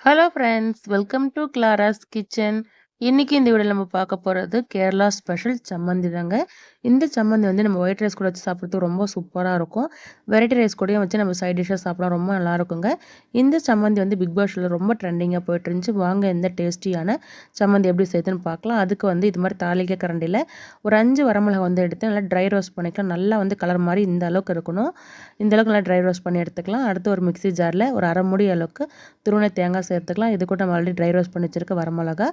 Hello friends, welcome to Clara's kitchen. இன்னைக்கு இந்த வீடியோல நம்ம பார்க்க போறது கேரளா ஸ்பெஷல் சம்மந்தி தாங்க. இந்த சம்மந்தி வந்து நம்ம ஒயிட் ரைஸ் கூட வச்சு சாப்பிட்றதுக்கு ரொம்ப சூப்பரா இருக்கும். வெரைட்டி ரைஸ் கூடயும் வச்சு நம்ம சைட் டிஷ்ஷா சாப்பிடலாம், ரொம்ப நல்லா இருக்குங்க. இந்த சம்மந்தி வந்து பிக் பாஸ்ல ரொம்ப ட்ரெண்டிங்கா போயிட்டு இருந்துச்சு. வாங்க இந்த டேஸ்டியான சம்மந்தி எப்படி செய்யுதுன்னு பார்க்கலாம். அதுக்கு வந்து இது மாதிரி தாளிக்க கரண்டில ஒரு 5 வரமிளகாய் வந்து எடுத்து நல்லா ட்ரை ரோஸ்ட் பண்ணிக்கலாம். நல்லா வந்து கலர் மாதிரி இந்த அளவுக்கு இருக்கணும். இந்த அளவுக்கு நல்லா ட்ரை ரோஸ்ட் பண்ணி எடுத்துக்கலாம். அடுத்து ஒரு மிக்ஸி ஜார்ல ஒரு அரை மூடி அளவுக்கு துருவின தேங்காய் சேர்த்துக்கலாம். இது கூட நம்ம ஆல்ரெடி ட்ரை ரோஸ்ட் பண்ணி வச்சிருக்க வரமிளகா,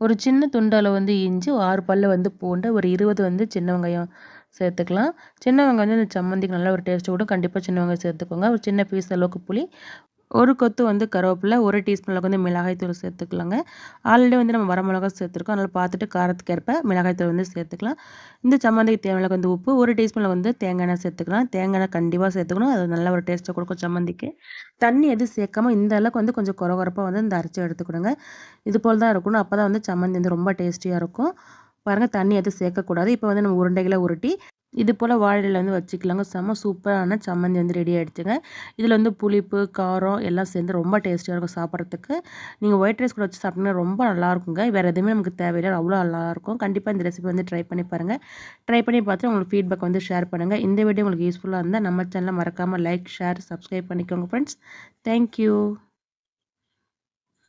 ஒரு சின்ன துண்டு அளவு வந்து இஞ்சி, 6 பல்லு வந்து பூண்டு, ஒரு 20 வந்து சின்ன வெங்காயம் சேர்த்துக்கலாம். சின்ன வெங்காயம் வந்து இந்த சம்மந்திக்கு நல்ல ஒரு டேஸ்ட் கொடுக்கும். கண்டிப்பாக சின்ன வெங்காயம் சேர்த்துக்கோங்க. ஒரு சின்ன பீஸ் அளவுக்கு புளி, ஒரு கொத்து வந்து கருவேப்பிலை, 1 டீஸ்பூன் அளவுக்கு வந்து மிளகாய் தூள் சேர்த்துக்கலாங்க. ஆல்ரெடி வந்து நம்ம வரமிளகா சேர்த்துருக்கோம். அதனால் பார்த்துட்டு காரத்துக்கு ஏற்ப மிளகாய் தூள் வந்து சேர்த்துக்கலாம். இந்த சம்மந்திக்கு தேவையான அளவுக்கு வந்து உப்பு, 1 டீஸ்பூனில் வந்து தேங்காய் எண்ணெய் சேர்த்துக்கலாம். தேங்காய் எண்ணெய் கண்டிப்பாக சேர்த்துக்கணும். அது நல்ல ஒரு டேஸ்ட்டை கொடுக்கும் சம்மந்திக்கு. தண்ணி எதுவும் சேர்க்காம இந்த அளவுக்கு வந்து கொஞ்சம் கொரகொரப்பாக வந்து இந்த அரைச்சி எடுத்துக்கணுங்க. இது போல் தான் இருக்கணும். அப்போ தான் வந்து சம்மந்தி வந்து ரொம்ப டேஸ்டியாக இருக்கும். பாருங்கள், தண்ணி எதுவும் சேர்க்கக்கூடாது. இப்போ வந்து நம்ம உருண்டைகளை உருட்டி இது போல் வாழையில வந்து வச்சுக்கலாங்க. செம்ம சூப்பரான சம்மந்தி வந்து ரெடி ஆகிடுச்சுங்க. இதில் வந்து புளிப்பு, காரம் எல்லாம் சேர்ந்து ரொம்ப டேஸ்டியாக இருக்கும் சாப்பிட்றதுக்கு. நீங்கள் ஒயிட் ரைஸ் கூட வச்சு சாப்பிட்டீங்கன்னா ரொம்ப நல்லாயிருக்குங்க. வேறு எதுவுமே நமக்கு தேவையில்லை, அவ்வளோ நல்லாயிருக்கும். கண்டிப்பாக இந்த ரெசிபி வந்து ட்ரை பண்ணி பாருங்கள். ட்ரை பண்ணி பார்த்துட்டு உங்களுக்கு ஃபீட்பேக் வந்து ஷேர் பண்ணுங்கள். இந்த வீடியோ உங்களுக்கு யூஸ்ஃபுல்லாக இருந்தால் நம்ம சேனலை மறக்காமல் லைக், ஷேர், சப்ஸ்கிரைப் பண்ணிக்கோங்க ஃப்ரெண்ட்ஸ். தேங்க்யூ.